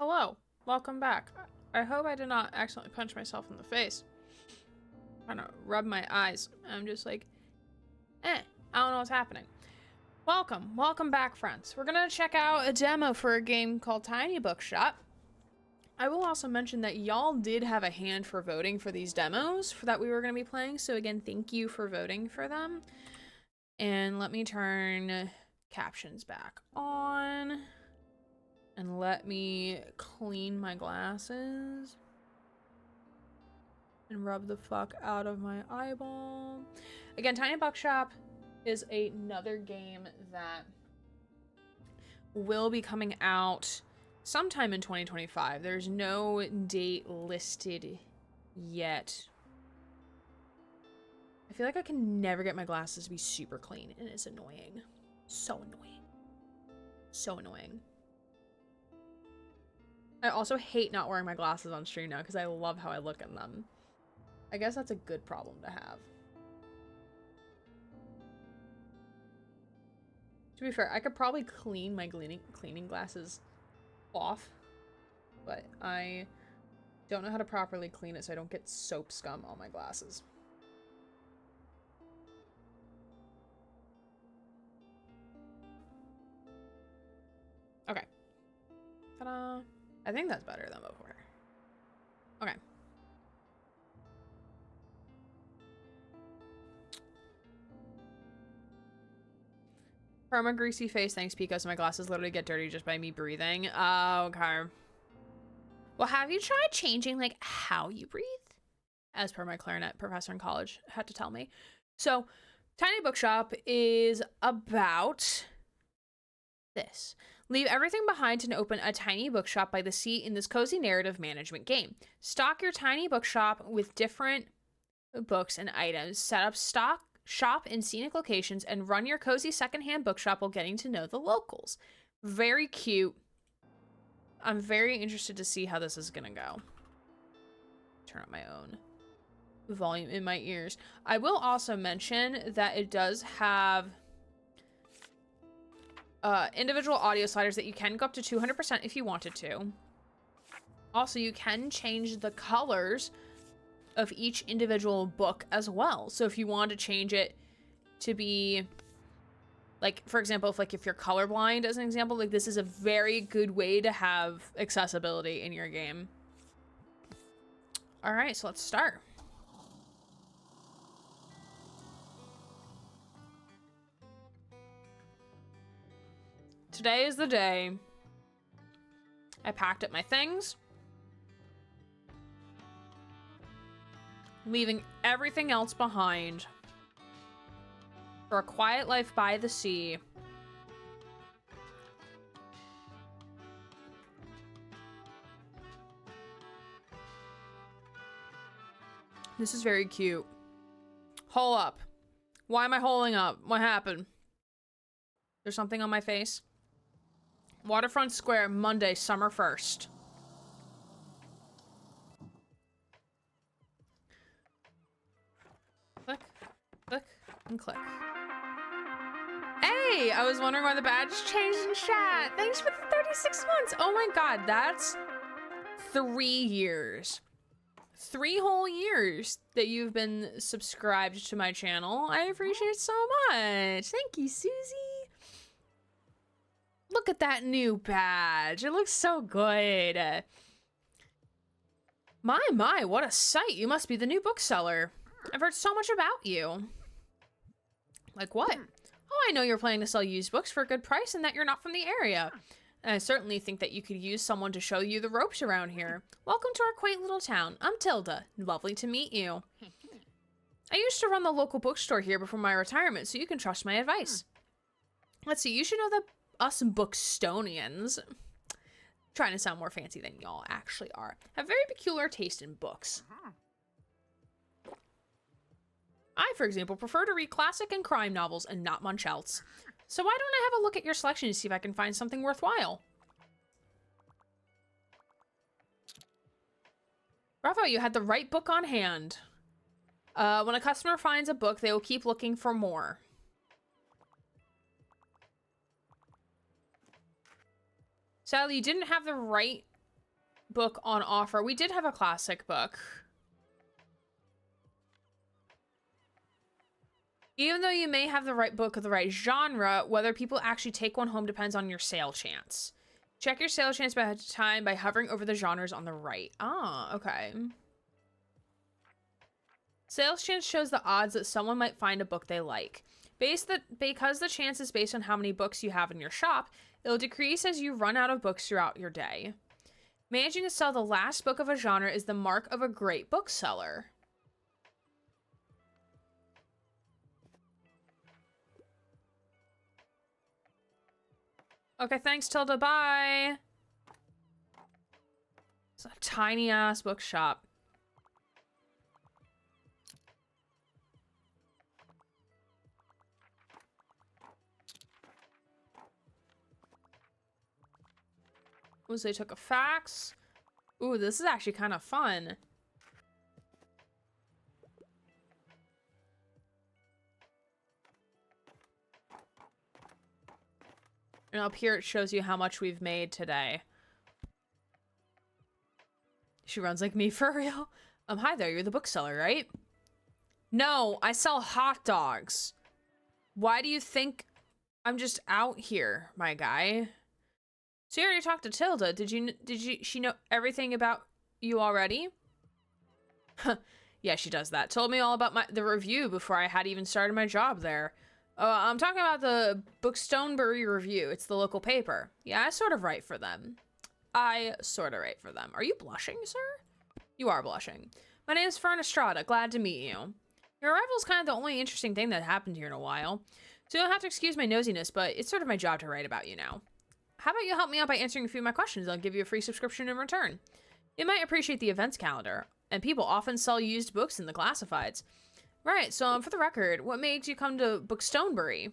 Hello, welcome back. I hope I did not accidentally punch myself in the face. I'm trying to rub my eyes. I'm just like, I don't know what's happening. Welcome back, friends. We're gonna check out a demo for a game called Tiny Bookshop. I will also mention that y'all did have a hand for voting for these demos that we were gonna be playing. So again, thank you for voting for them. And let me turn captions back on. And let me clean my glasses. And rub the fuck out of my eyeball. Again, Tiny Bookshop is another game that will be coming out sometime in 2025. There's no date listed yet. I feel like I can never get my glasses to be super clean, and it's annoying. So annoying. So annoying. I also hate not wearing my glasses on stream now because I love how I look in them. I guess that's a good problem to have. To be fair, I could probably clean my cleaning glasses off, but I don't know how to properly clean it so I don't get soap scum on my glasses. Okay. Ta-da! I think that's better than before. Okay. Perma greasy face, thanks Pico, so my glasses literally get dirty just by me breathing. Okay. Well, have you tried changing, like, how you breathe? As per my clarinet professor in college had to tell me. So, Tiny Bookshop is about this. Leave everything behind and open a tiny bookshop by the sea in this cozy narrative management game. Stock your tiny bookshop with different books and items. Set up shop in scenic locations and run your cozy secondhand bookshop while getting to know the locals. Very cute. I'm very interested to see how this is gonna go. Turn up my own volume in my ears. I will also mention that it does have individual audio sliders that you can go up to 200% if you wanted to. Also, you can change the colors of each individual book as well. So if you want to change it to be, like, for example, if you're colorblind, as an example, like, this is a very good way to have accessibility in your game. All right, so let's start. Today is the day I packed up my things, leaving everything else behind for a quiet life by the sea. This is very cute. Hole up. Why am I holding up? What happened? There's something on my face. Waterfront Square, Monday, summer 1st. Click, click, and click. Hey, I was wondering why the badge changed in chat. Thanks for the 36 months. Oh my god, that's 3 years. 3 whole years that you've been subscribed to my channel. I appreciate it so much. Thank you, Susie. Look at that new badge. It looks so good. My, what a sight. You must be the new bookseller. I've heard so much about you. Like what? Oh, I know you're planning to sell used books for a good price and that you're not from the area. And I certainly think that you could use someone to show you the ropes around here. Welcome to our quaint little town. I'm Tilda. Lovely to meet you. I used to run the local bookstore here before my retirement, so you can trust my advice. Let's see, you should know that us Bookstonians, trying to sound more fancy than y'all actually are, have very peculiar taste in books. I, for example, prefer to read classic and crime novels and not much else. So why don't I have a look at your selection to see if I can find something worthwhile? Bravo, you had the right book on hand. When a customer finds a book, they will keep looking for more. Sadly, you didn't have the right book on offer. We did have a classic book. Even though you may have the right book of the right genre, whether people actually take one home depends on your sale chance. Check your sale chance by time by hovering over the genres on the right. Ah, okay. Sales chance shows the odds that someone might find a book they like. Because the chance is based on how many books you have in your shop, it'll decrease as you run out of books throughout your day. Managing to sell the last book of a genre is the mark of a great bookseller. Okay, thanks, Tilda. Bye. It's a tiny ass bookshop. Ooh, so they took a fax. Ooh, this is actually kind of fun. And up here, it shows you how much we've made today. She runs like me for real. Hi there, you're the bookseller, right? No, I sell hot dogs. Why do you think I'm just out here, my guy? So you already talked to Tilda. She know everything about you already? Yeah, she does that. Told me all about the review before I had even started my job there. I'm talking about the Bookstonebury Review. It's the local paper. Yeah, I sort of write for them. Are you blushing, sir? You are blushing. My name is Fern Estrada. Glad to meet you. Your arrival is kind of the only interesting thing that happened here in a while. So you'll have to excuse my nosiness, but it's sort of my job to write about you now. How about you help me out by answering a few of my questions? I'll give you a free subscription in return. You might appreciate the events calendar, and people often sell used books in the classifieds. Right, so for the record, what made you come to Bookstonebury?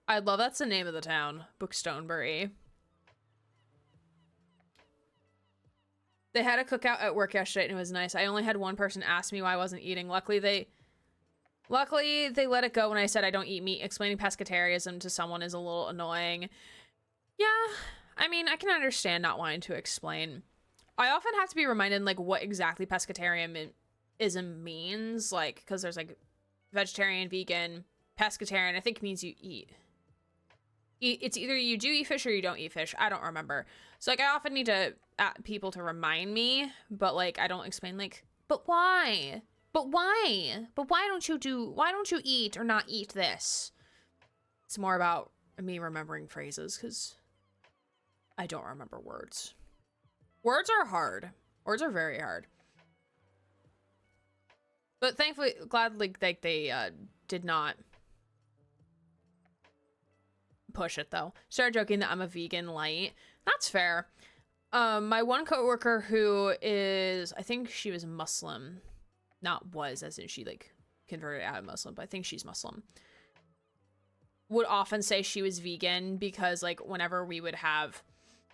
I love that's the name of the town, Bookstonebury. They had a cookout at work yesterday and it was nice. I only had one person ask me why I wasn't eating. Luckily they let it go when I said I don't eat meat. Explaining pescatarianism to someone is a little annoying. Yeah, I mean, I can understand not wanting to explain. I often have to be reminded like what exactly pescatarianism means, like, because there's like vegetarian, vegan, pescatarian. I think it means you eat. It's either you do eat fish or you don't eat fish. I don't remember. So like I often need to people to remind me, but like I don't explain like, but why? But why? But why don't you eat or not eat this? It's more about me remembering phrases because I don't remember words. Words are hard. Words are very hard. But thankfully, gladly, like they did not push it though. Started joking that I'm a vegan light. That's fair. My one coworker who is, I think she was Muslim, not was as in she like converted out of Muslim, but I think she's Muslim, would often say she was vegan because like whenever we would have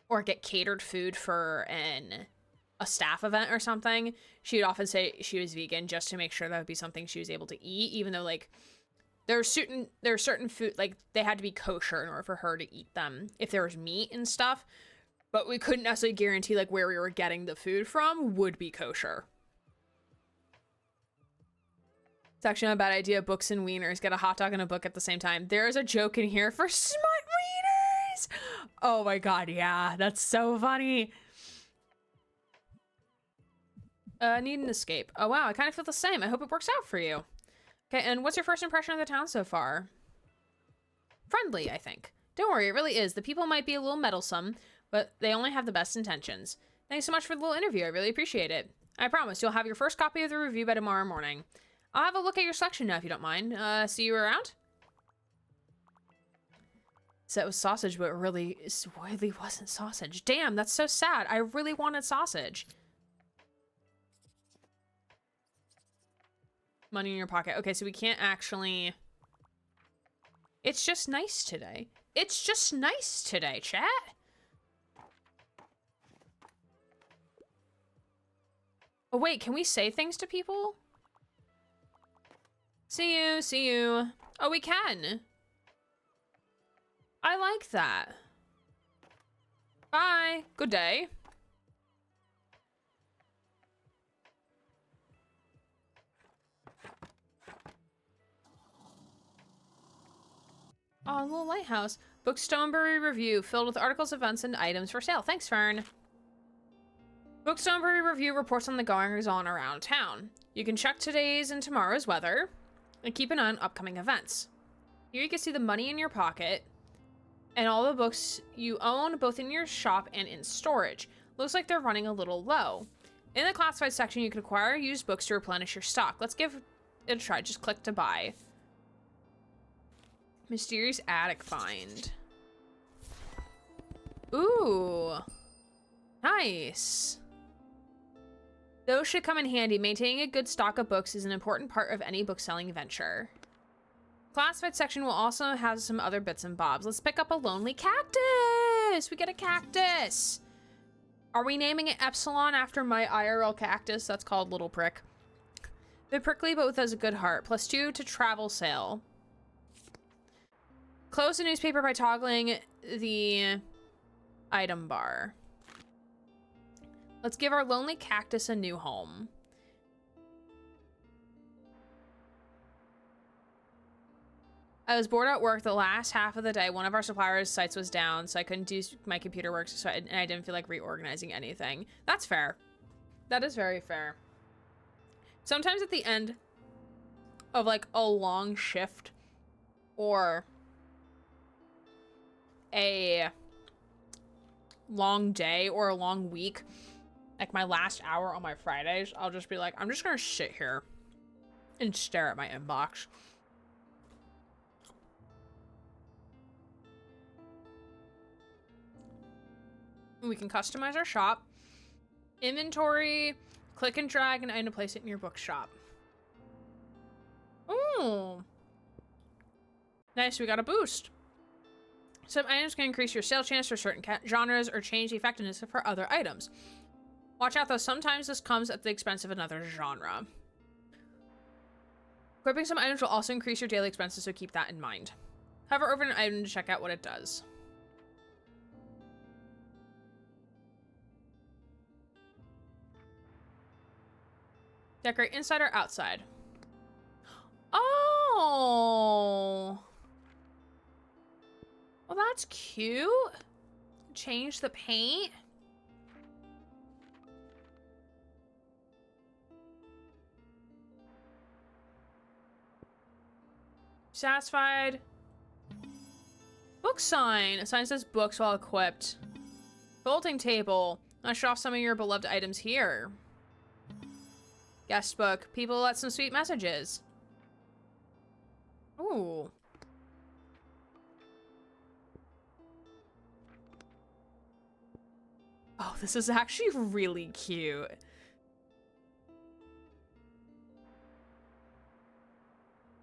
or get catered food for a staff event or something, she would often say she was vegan just to make sure that would be something she was able to eat, even though like there are certain food, like they had to be kosher in order for her to eat them if there was meat and stuff, but we couldn't necessarily guarantee like where we were getting the food from would be kosher. It's actually not a bad idea. Books and wieners. Get a hot dog and a book at the same time. There's a joke in here for smut readers. Oh my god, yeah, that's so funny. Need an escape. Oh wow, I kind of feel the same. I hope it works out for you. Okay, and what's your first impression of the town so far? Friendly, I think. Don't worry, it really is. The people might be a little meddlesome, but they only have the best intentions. Thanks so much for the little interview. I really appreciate it. I promise you'll have your first copy of the review by tomorrow morning. I'll have a look at your selection now if you don't mind. See you around? So it was sausage, but it really wasn't sausage. Damn, that's so sad. I really wanted sausage. Money in your pocket. Okay, so we can't actually... It's just nice today. It's just nice today, chat. Oh, wait, can we say things to people? See you, see you. Oh, we can. I like that. Bye. Good day. Oh, a little lighthouse. Bookstore review filled with articles, events, and items for sale. Thanks, Fern. Bookstore review reports on the goings on around town. You can check today's and tomorrow's weather and keep an eye on upcoming events. Here you can see the money in your pocket and all the books you own, both in your shop and in storage. Looks like they're running a little low. In the classified section, you can acquire used books to replenish your stock. Let's give it a try. Just click to buy. Mysterious attic find. Ooh. Nice. Those should come in handy. Maintaining a good stock of books is an important part of any bookselling venture. Classified section will also have some other bits and bobs. Let's pick up a lonely cactus. We get a cactus. Are we naming it Epsilon after my IRL cactus? That's called Little Prick. They're prickly, but has a good heart. +2 to travel sale. Close the newspaper by toggling the item bar. Let's give our lonely cactus a new home. I was bored at work the last half of the day. One of our suppliers' sites was down, so I couldn't do my computer work, and I didn't feel like reorganizing anything. That's fair. That is very fair. Sometimes at the end of like a long shift or a long day or a long week, like my last hour on my Fridays, I'll just be like, I'm just gonna sit here and stare at my inbox. We can customize our shop. Inventory, click and drag an item to place it in your bookshop. Ooh. Nice, we got a boost. Some items can increase your sale chance for certain genres or change the effectiveness for other items. Watch out though, sometimes this comes at the expense of another genre. Equipping some items will also increase your daily expenses, so keep that in mind. Hover over an item to check out what it does. Decorate inside or outside. Oh! Well, that's cute. Change the paint. Satisfied. Book sign. A sign says books while equipped. Folding table. Let's show off some of your beloved items here. Guest book. People let some sweet messages. Ooh. Oh, this is actually really cute.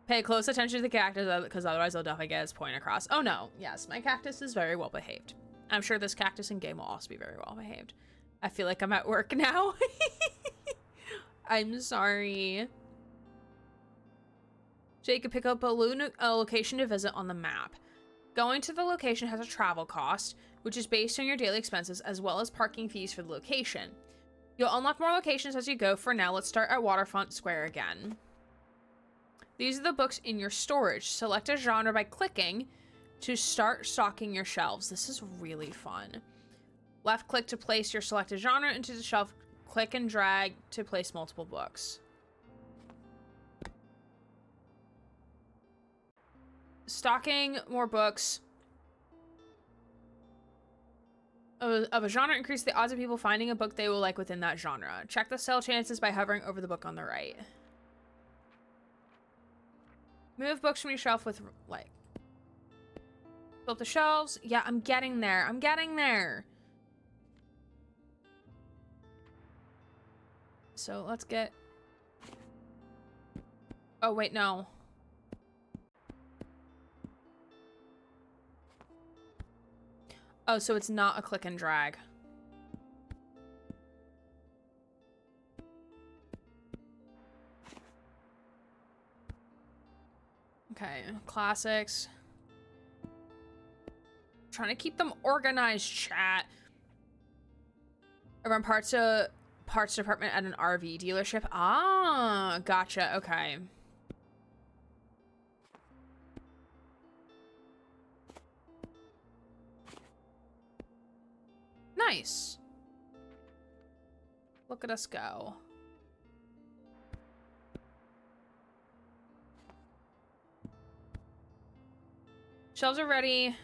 Pay close attention to the cactus, because otherwise they'll definitely get his point across. Oh no, yes, my cactus is very well behaved. I'm sure this cactus in game will also be very well behaved. I feel like I'm at work now. I'm sorry. So you can pick up a location to visit on the map. Going to the location has a travel cost, which is based on your daily expenses, as well as parking fees for the location. You'll unlock more locations as you go. For now, let's start at Waterfront Square again. These are the books in your storage. Select a genre by clicking to start stocking your shelves. This is really fun. Left click to place your selected genre into the shelf. Click and drag to place multiple books. Stocking more books of a genre increase the odds of people finding a book they will like within that genre. Check the sale chances by hovering over the book on the right. Move books from your shelf with, like, fill up the shelves. Yeah, I'm getting there. I'm getting there. So let's get... Oh, wait, no. Oh, so it's not a click and drag. Okay, classics. Trying to keep them organized, chat. Around parts department at an RV dealership. Ah, gotcha. Okay. Nice. Look at us go. Shelves are ready.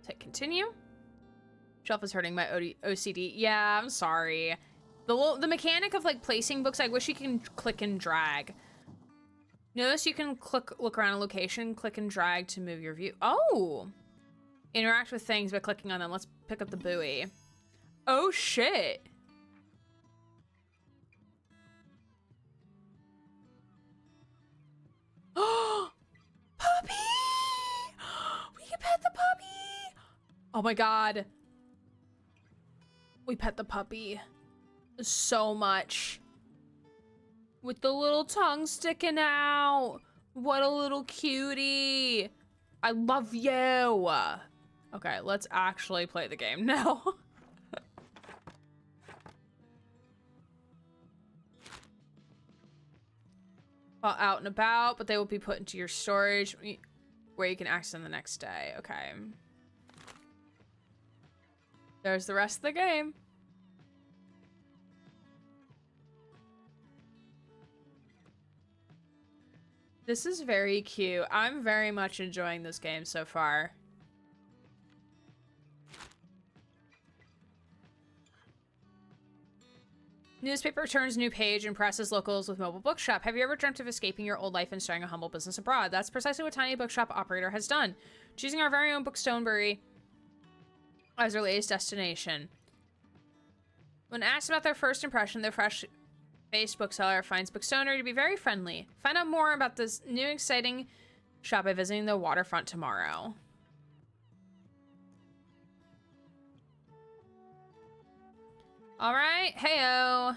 Hit continue. Shelf is hurting my OCD. Yeah, I'm sorry. The mechanic of like placing books, I wish you can click and drag. Notice you can look around a location, click and drag to move your view. Oh! Interact with things by clicking on them. Let's pick up the buoy. Oh shit! Oh! Puppy! We can pet the puppy! Oh my god. We pet the puppy so much. With the little tongue sticking out. What a little cutie. I love you. Okay, let's actually play the game now. While out and about, but they will be put into your storage where you can access them the next day. Okay. There's the rest of the game. This is very cute. I'm very much enjoying this game so far. Newspaper turns new page, impresses locals with mobile bookshop. Have you ever dreamt of escaping your old life and starting a humble business abroad? That's precisely what Tiny Bookshop operator has done, choosing our very own Bookstone as their latest destination. When asked about their first impression, the fresh-faced bookseller finds Bookstoner to be very friendly. Find out more about this new exciting shop by visiting the waterfront tomorrow. All right, heyo.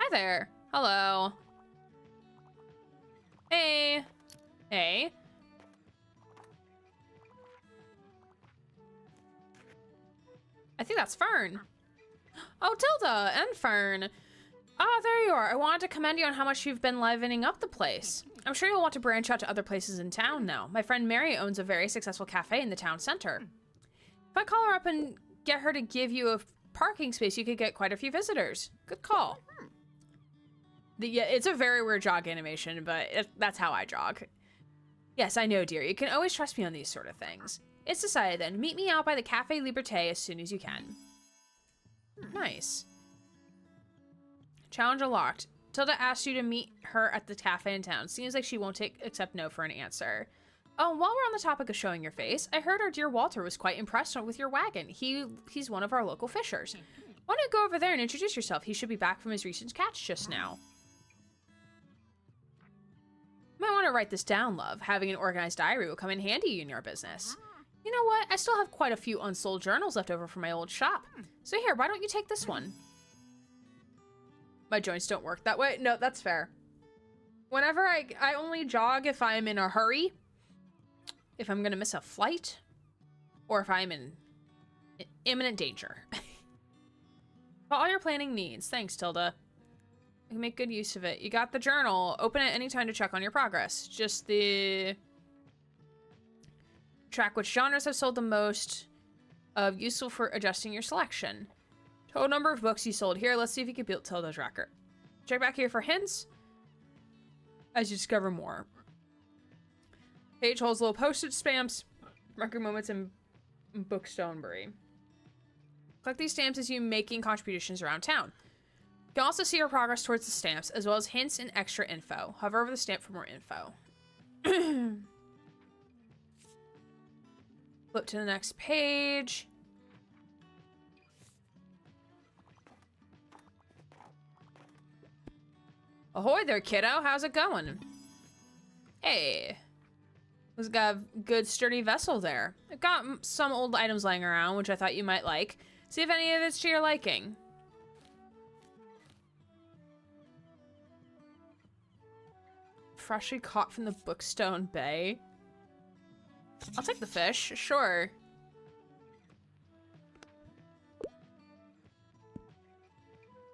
Hi there. Hello. Hey. Hey. I think that's Fern. Oh, Tilda and Fern. Ah, there you are. I wanted to commend you on how much you've been livening up the place. I'm sure you'll want to branch out to other places in town now. My friend Mary owns a very successful cafe in the town center. If I call her up and get her to give you a parking space, you could get quite a few visitors. Good call. Yeah, it's a very weird jog animation, but that's how I jog. Yes, I know, dear. You can always trust me on these sort of things. It's decided then. Meet me out by the Cafe Liberté as soon as you can. Nice. Challenge unlocked. Tilda asked you to meet her at the cafe in town. Seems like she won't accept no for an answer. Oh, while we're on the topic of showing your face, I heard our dear Walter was quite impressed with your wagon. He's one of our local fishers. Why don't you go over there and introduce yourself? He should be back from his recent catch just now. Might want to write this down, love. Having an organized diary will come in handy in your business. You know what? I still have quite a few unsold journals left over from my old shop. So here, why don't you take this one? My joints don't work that way. No, that's fair. Whenever I only jog if I'm in a hurry, if I'm gonna miss a flight, or if I'm in imminent danger. For all your planning needs. Thanks, Tilda. You can make good use of it. You got the journal. Open it anytime to check on your progress. Just the track which genres have sold the most of useful for adjusting your selection. Total number of books you sold. Here, let's see if you can build Tilda's record. Check back here for hints as you discover more. Page holds little postage stamps, record moments, and Bookstonebury. Collect these stamps as you making contributions around town. You can also see your progress towards the stamps, as well as hints and extra info. Hover over the stamp for more info. Flip to the next page. Ahoy there, kiddo. How's it going? Hey. It's got a good sturdy vessel there. I've got some old items laying around, which I thought you might like. See if any of it's to your liking. Freshly caught from the Bookstone Bay. I'll take the fish, sure.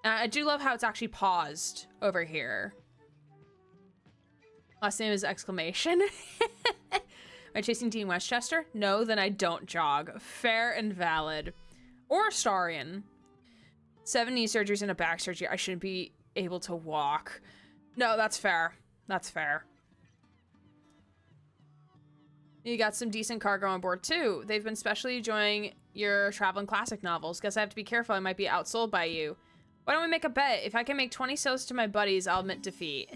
I do love how it's actually paused over here. Last name is exclamation. Am I chasing Dean Westchester? No, then I don't jog. Fair and valid. Or Astarion. 7 knee surgeries and a back surgery. I shouldn't be able to walk. No, that's fair. That's fair. You got some decent cargo on board too. They've been specially enjoying your traveling classic novels. Guess I have to be careful. I might be outsold by you. Why don't we make a bet? If I can make 20 sales to my buddies, I'll admit defeat.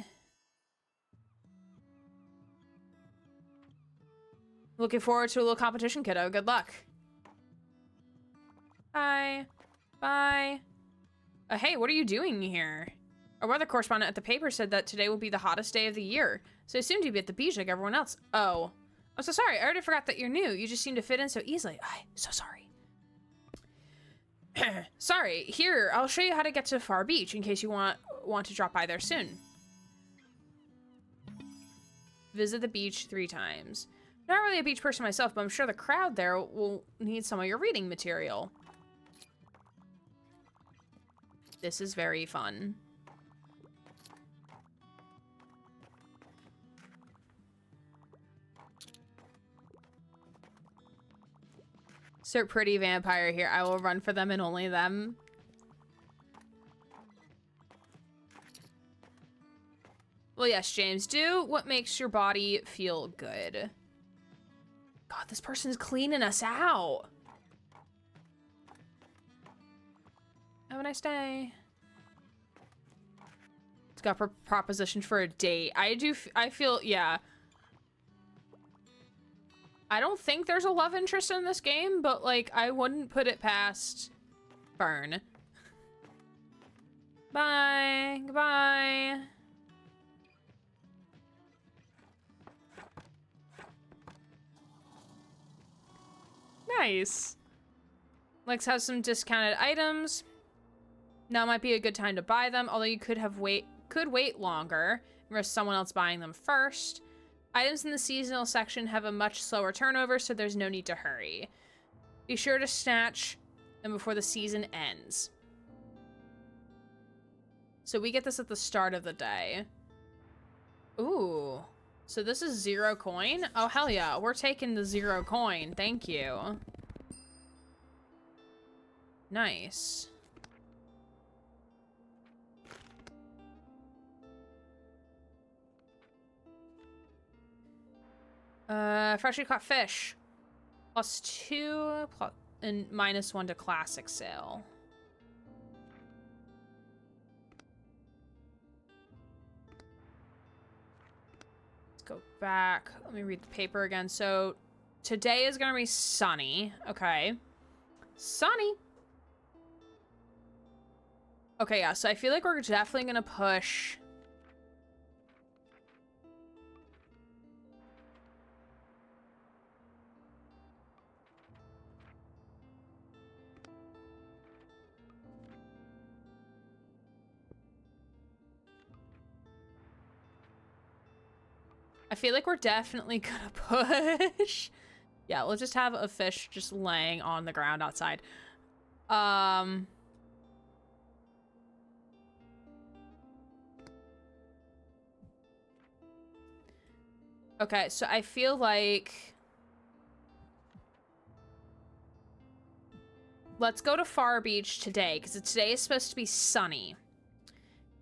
Looking forward to a little competition, kiddo. Good luck. Bye. Bye. Hey, what are you doing here? Our weather correspondent at the paper said that today will be the hottest day of the year. So I assumed you'd be at the beach like everyone else. Oh. I'm so sorry. I already forgot that you're new. You just seem to fit in so easily. I'm so sorry. Sorry. Here, I'll show you how to get to Far Beach in case you want to drop by there soon. Visit the beach 3 times. Not really a beach person myself, but I'm sure the crowd there will need some of your reading material. This is very fun. Sir Pretty Vampire here. I will run for them and only them. Well, yes, James. Do what makes your body feel good. God, this person's cleaning us out. Have a nice day. It's got proposition for a date. I feel, yeah. I don't think there's a love interest in this game, but, like, I wouldn't put it past Burn. Bye. Goodbye. Nice. Lex has some discounted items. Now might be a good time to buy them, although you could wait longer and risk someone else buying them first. Items in the seasonal section have a much slower turnover, so there's no need to hurry. Be sure to snatch them before the season ends. So we get this at the start of the day. Ooh. So this is 0 coin? Oh, hell yeah. We're taking the 0 coin. Thank you. Nice. Freshly caught fish. +2 and -1 to classic sale. Let's go back. Let me read the paper again. So today is gonna be sunny. Okay. Sunny. Okay, yeah, so I feel like we're definitely gonna push. I feel like we're definitely gonna push. Yeah, we'll just have a fish just laying on the ground outside. Okay, so I feel like let's go to Far Beach today, because today is supposed to be sunny.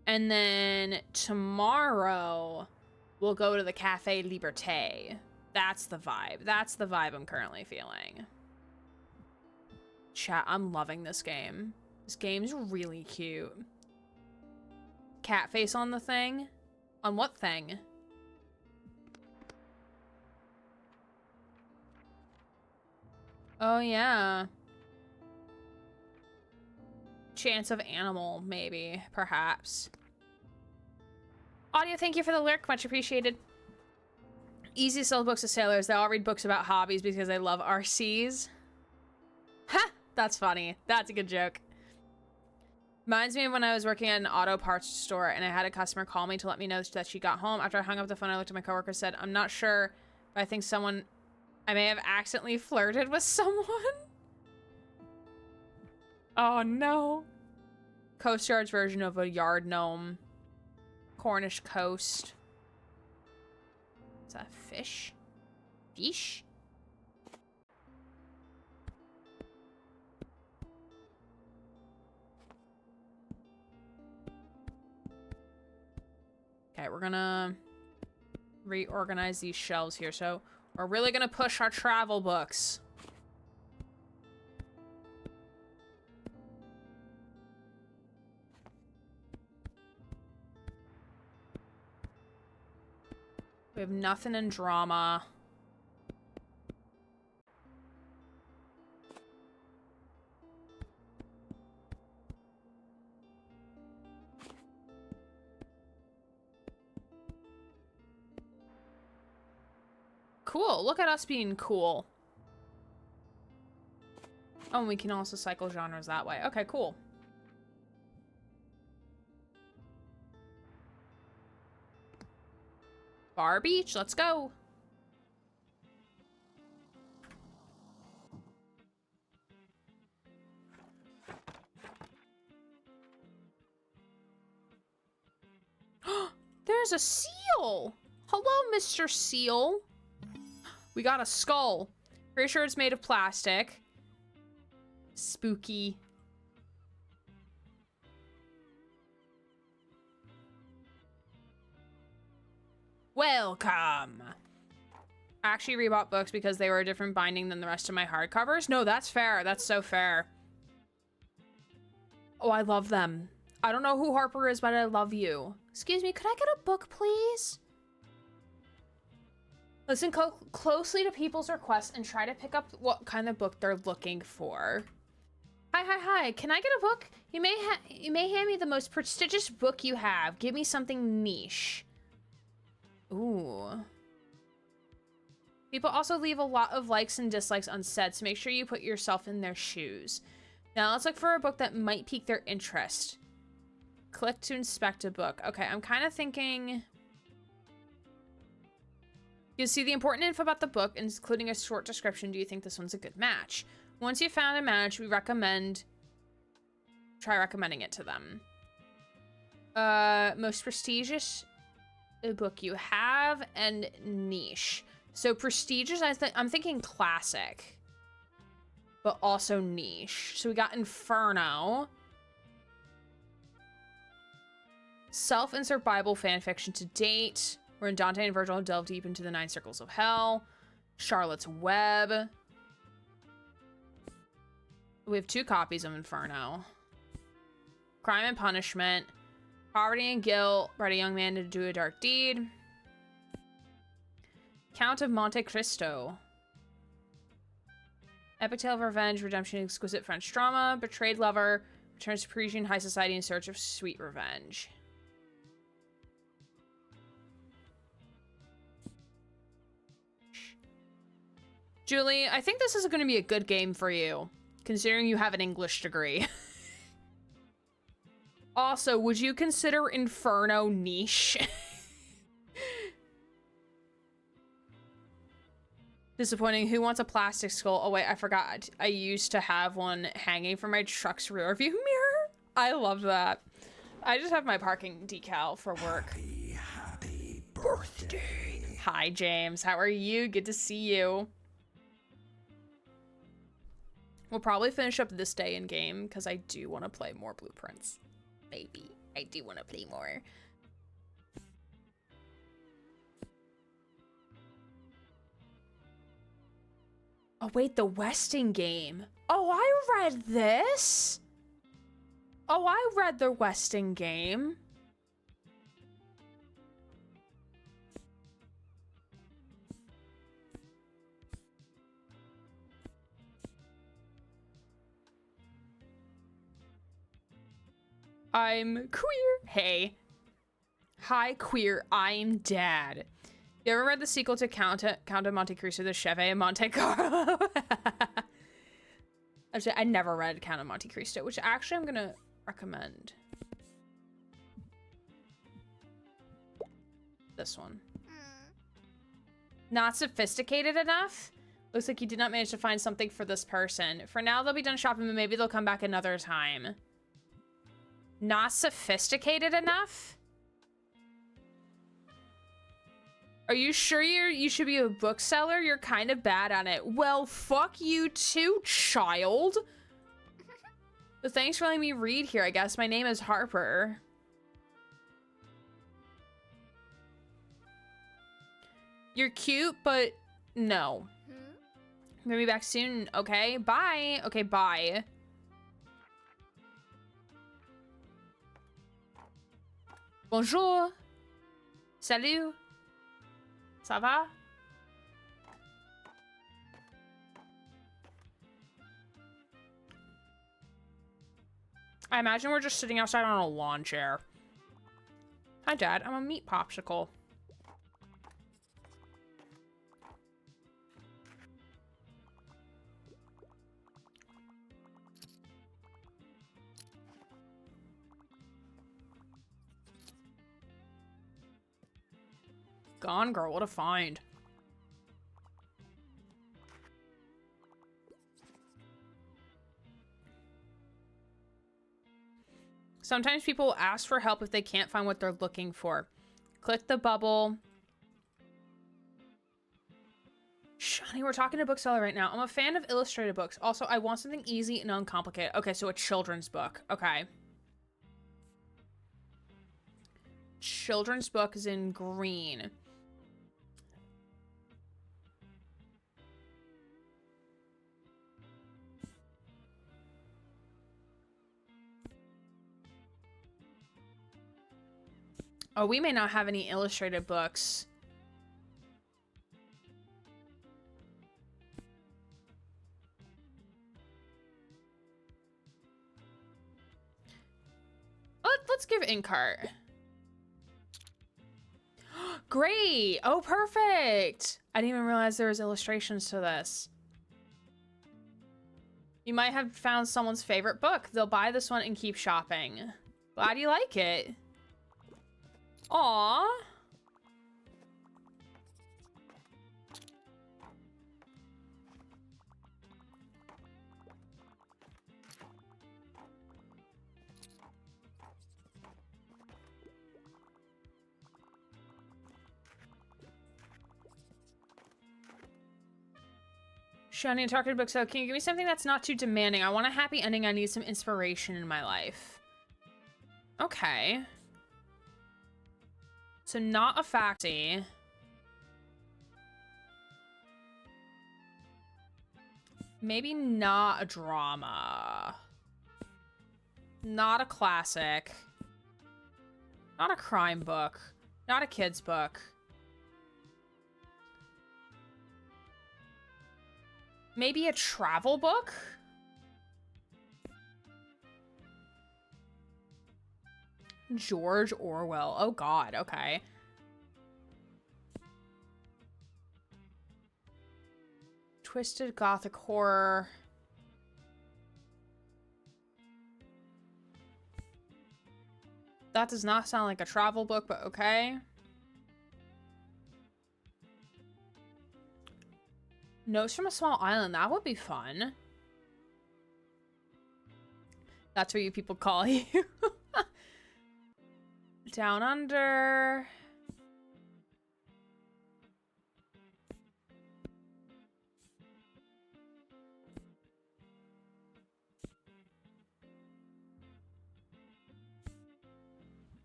And then tomorrow we'll go to the Cafe Liberté. That's the vibe. That's the vibe I'm currently feeling. Chat, I'm loving this game. This game's really cute. Cat face on the thing? On what thing? Oh, yeah. Chance of animal, maybe. Perhaps. Audio, thank you for the lurk. Much appreciated. Easy to sell books to sailors. They all read books about hobbies because they love RCs. Ha! That's funny. That's a good joke. Reminds me of when I was working at an auto parts store and I had a customer call me to let me know that she got home. After I hung up the phone, I looked at my coworker and said, I'm not sure, but I think I may have accidentally flirted with someone. Oh no. Coast Yard's version of a yard gnome. Cornish coast. Is that a fish? Fish? Okay, we're gonna reorganize these shelves here. So we're really gonna push our travel books. We have nothing in drama. Cool. Look at us being cool. Oh, and we can also cycle genres that way. Okay, cool. Bar Beach, let's go. There's a seal. Hello, Mr. Seal. We got a skull. Pretty sure it's made of plastic. Spooky. Welcome. I actually rebought books because they were a different binding than the rest of my hardcovers. No, that's fair. That's so fair. Oh, I love them. I don't know who Harper is, but I love you. Excuse me, could I get a book, please? Listen closely to people's requests and try to pick up what kind of book they're looking for. Hi. Can I get a book? You may hand me the most prestigious book you have. Give me something niche. Ooh. People also leave a lot of likes and dislikes unsaid, so make sure you put yourself in their shoes. Now let's look for a book that might pique their interest. Click to inspect a book. Okay, I'm kind of thinking... You'll see the important info about the book, including a short description. Do you think this one's a good match? Once you've found a match, we recommend... Try recommending it to them. Most prestigious book you have, and niche. So prestigious, I'm thinking classic. But also niche. So we got Inferno. Self-insert Bible fanfiction to date. We're in Dante and Virgil delve deep into the 9 circles of hell. Charlotte's Web. We have 2 copies of Inferno. Crime and Punishment. Poverty and Guilt. Brought a young man to do a dark deed. Count of Monte Cristo. Epic tale of revenge, redemption, exquisite French drama. Betrayed lover returns to Parisian high society in search of sweet revenge. Julie, I think this is going to be a good game for you, considering you have an English degree. Also, would you consider Inferno niche? Disappointing. Who wants a plastic skull? Oh wait, I forgot. I used to have one hanging from my truck's rear view mirror. I love that. I just have my parking decal for work. Happy birthday. Hi, James. How are you? Good to see you. We'll probably finish up this day in game because I do want to play more Blueprints. Maybe. I do want to play more. Oh, wait, the Westing game. Oh, I read this. Oh, I read the Westing game. I'm queer. Hey. Hi, queer. I'm dad. You ever read the sequel to Count of Monte Cristo, the Chevy of Monte Carlo? Actually, I never read Count of Monte Cristo, which actually I'm gonna recommend. This one. Not sophisticated enough? Looks like you did not manage to find something for this person. For now, they'll be done shopping, but maybe they'll come back another time. Not sophisticated enough? Are you sure you should be a bookseller? You're kind of bad at it. Well, fuck you too, child. But thanks for letting me read here, I guess. My name is Harper. You're cute, but no. I'm gonna be back soon, okay? Bye. Okay, bye. Bonjour. Salut. Ça va? I imagine we're just sitting outside on a lawn chair. Hi, Dad. I'm a meat popsicle. Gone Girl, what a find. Sometimes people ask for help if they can't find what they're looking for. Click the bubble. Shani, we're talking to bookseller right now. I'm a fan of illustrated books. Also, I want something easy and uncomplicated. Okay, so a children's book. Okay. Children's book is in green. Oh, we may not have any illustrated books. Let's give Inkart. Great! Oh, perfect! I didn't even realize there was illustrations to this. You might have found someone's favorite book. They'll buy this one and keep shopping. Glad you like it. Aww. Shani, talking to books. So can you give me something that's not too demanding? I want a happy ending. I need some inspiration in my life. Okay. So not a facty. Maybe not a drama. Not a classic. Not a crime book. Not a kid's book. Maybe a travel book? George Orwell. Oh God, okay. Twisted gothic horror. That does not sound like a travel book, but okay. Notes from a Small Island. That would be fun. That's what you people call you. Down Under.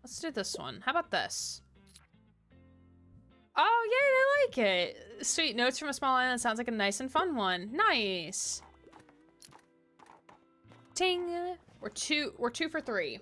Let's do this one. How about this? Oh, yay, I like it. Sweet. Notes from a Small Island sounds like a nice and fun one. Nice. Ting. We're two for 3.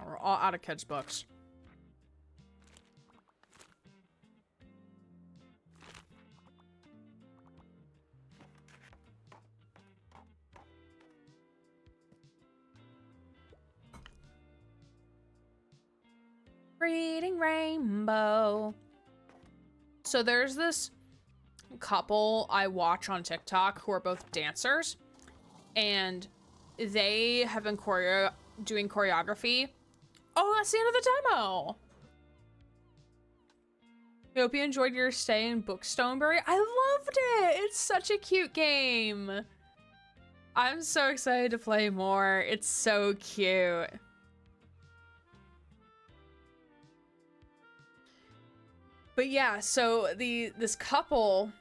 We're all out of kids' books. Reading Rainbow. So there's this couple I watch on TikTok who are both dancers, and they have been doing choreography Oh, that's the end of the demo. I hope you enjoyed your stay in Bookstone. I loved it. It's such a cute game. I'm so excited to play more. It's so cute. But yeah, so this couple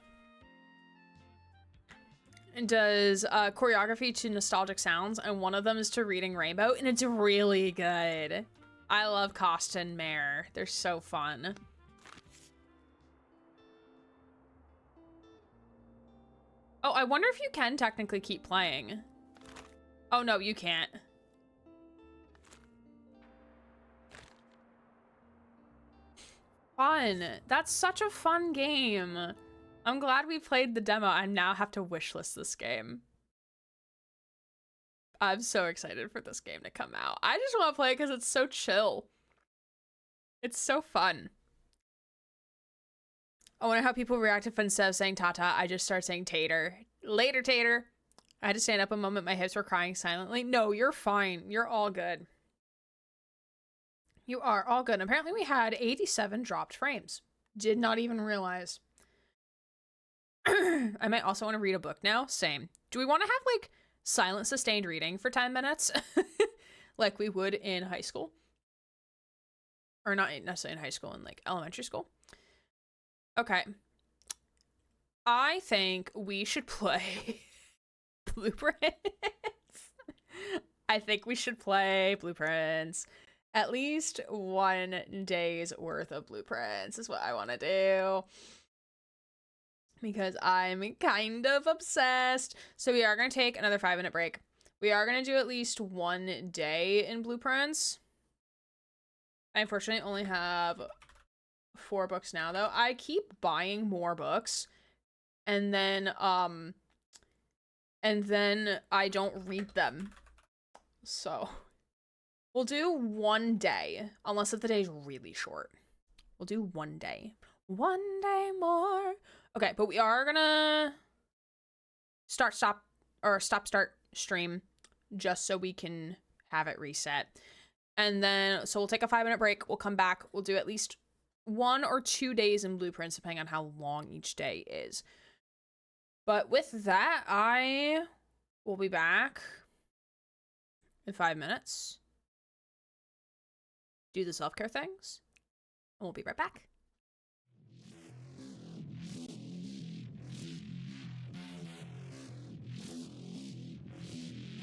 does choreography to nostalgic sounds, and one of them is to Reading Rainbow, and it's really good. I love Costa and Mare. They're so fun. Oh, I wonder if you can technically keep playing. Oh, no, you can't. Fun. That's such a fun game. I'm glad we played the demo. I now have to wishlist this game. I'm so excited for this game to come out. I just want to play it because it's so chill. It's so fun. I wonder how people react if instead of saying Tata, I just start saying Tater. Later, Tater. I had to stand up a moment. My hips were crying silently. No, you're fine. You're all good. You are all good. Apparently we had 87 dropped frames. Did not even realize. I might also want to read a book now. Same. Do we want to have like silent sustained reading for 10 minutes? Like we would in high school? Or not necessarily in high school, in like elementary school. Okay. I think we should play Blueprints. I think we should play Blueprints. At least 1 day's worth of Blueprints is what I want to do. Because I'm kind of obsessed. So we are going to take another 5-minute break. We are going to do at least 1 day in Blueprints. I unfortunately only have 4 books now, though. I keep buying more books. And then I don't read them. So we'll do 1 day, unless if the day is really short. We'll do 1 day. 1 day more. Okay, but we are gonna start, stop stream just so we can have it reset. And then, so we'll take a 5-minute break. We'll come back. We'll do at least 1 or 2 days in Blueprints, depending on how long each day is. But with that, I will be back in 5 minutes. Do the self-care things. And we'll be right back.